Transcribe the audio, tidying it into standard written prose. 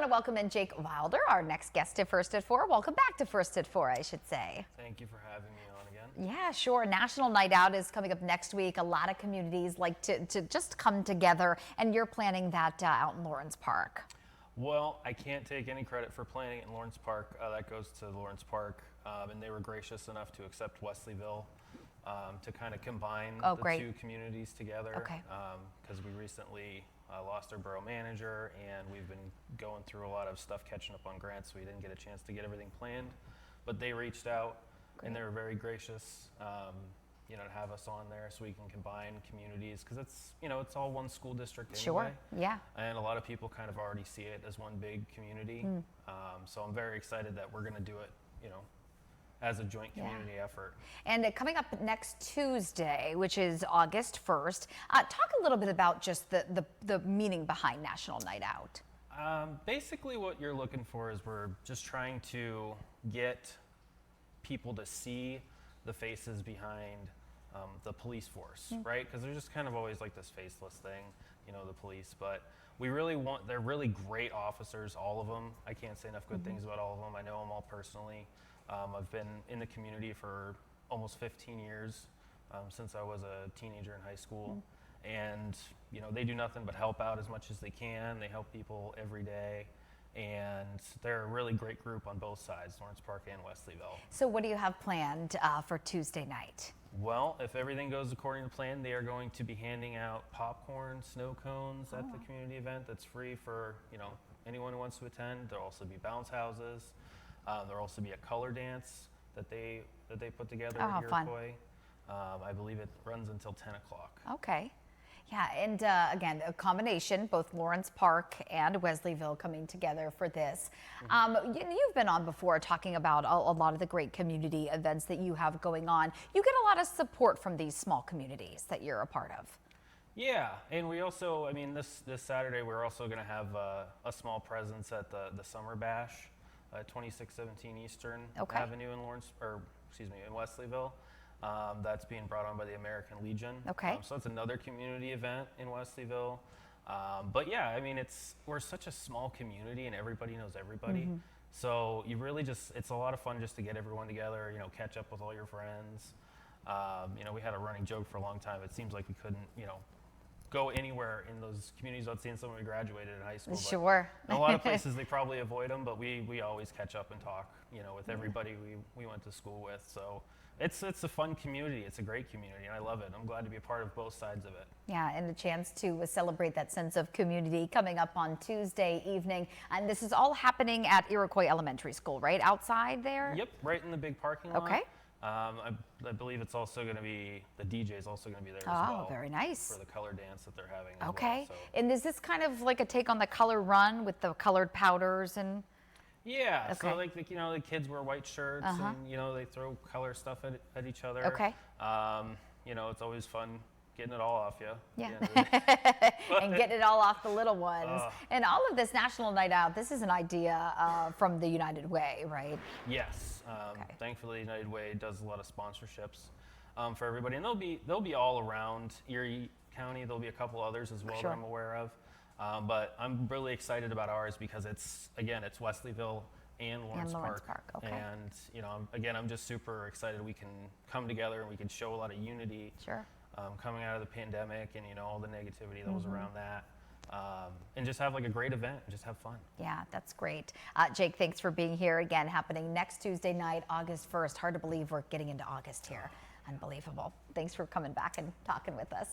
want to welcome in Jake Wilder, our next guest to First at 4. Welcome back to First at 4, I should say. Thank you for having me on again. Yeah, sure. National Night Out is coming up next week. A lot of communities like to just come together, and you're planning that out in Lawrence Park. Well, I can't take any credit for planning it in Lawrence Park. That goes to Lawrence Park, and they were gracious enough to accept Wesleyville to kind of combine the two communities together. Okay. Because we recently lost our borough manager, and we've been going through a lot of stuff catching up on grants, so we didn't get a chance to get everything planned. But they reached out, and they were very gracious, to have us on there so we can combine communities, because it's all one school district anyway. Sure, yeah. And a lot of people kind of already see it as one big community. So I'm very excited that we're going to do it, as a joint community effort. And coming up next Tuesday, which is August 1st, talk a little bit about just the meaning behind National Night Out. Basically what you're looking for is we're just trying to get people to see the faces behind the police force, right? Because they're just kind of always like this faceless thing, the police. But they're really great officers, all of them. I can't say enough good things about all of them. I know them all personally. I've been in the community for almost 15 years, since I was a teenager in high school. And, they do nothing but help out as much as they can. They help people every day. And they're a really great group on both sides, Lawrence Park and Wesleyville. So what do you have planned for Tuesday night? Well, if everything goes according to plan, they are going to be handing out popcorn, snow cones at the community event. That's free for, anyone who wants to attend. There'll also be bounce houses. There'll also be a color dance that they put together at Iroquois. I believe it runs until 10 o'clock. Okay. Yeah, and again, a combination, both Lawrence Park and Wesleyville coming together for this. You've been on before talking about a lot of the great community events that you have going on. You get a lot of support from these small communities that you're a part of. Yeah, and we also, this Saturday, we're also going to have a small presence at the Summer Bash, 2617 Eastern Avenue in in Wesleyville. That's being brought on by the American Legion. Okay. So it's another community event in Wesleyville. But yeah, we're such a small community and everybody knows everybody. So you really it's a lot of fun just to get everyone together, catch up with all your friends. We had a running joke for a long time. It seems like we couldn't, go anywhere in those communities without seeing someone we graduated in high school. Sure. In a lot of places they probably avoid them, but we always catch up and talk, with everybody we went to school with. So it's a fun community. It's a great community, and I love it. I'm glad to be a part of both sides of it. Yeah, and a chance to celebrate that sense of community coming up on Tuesday evening. And this is all happening at Iroquois Elementary School, right? Outside there? Yep, right in the big parking lot. Okay. I believe it's also going to be, the DJ is also going to be there as well. Oh, very nice. For the color dance that they're having as okay. well, so. And is this kind of like a take on the color run with the colored powders and? Yeah, so like the kids wear white shirts and they throw color stuff at each other. Okay. It's always fun getting it all off you. Yeah. And getting it all off the little ones. And all of this National Night Out, this is an idea from the United Way, right? Yes. Thankfully, United Way does a lot of sponsorships for everybody, and they'll be all around Erie County. There'll be a couple others as well that I'm aware of. But I'm really excited about ours because it's Wesleyville and Lawrence Park. Okay. And I'm just super excited we can come together and we can show a lot of unity. Sure. Coming out of the pandemic and all the negativity that was around that. And just have like a great event and just have fun. Yeah, that's great. Jake, thanks for being here again, happening next Tuesday night, August 1st. Hard to believe we're getting into August here. Unbelievable. Thanks for coming back and talking with us.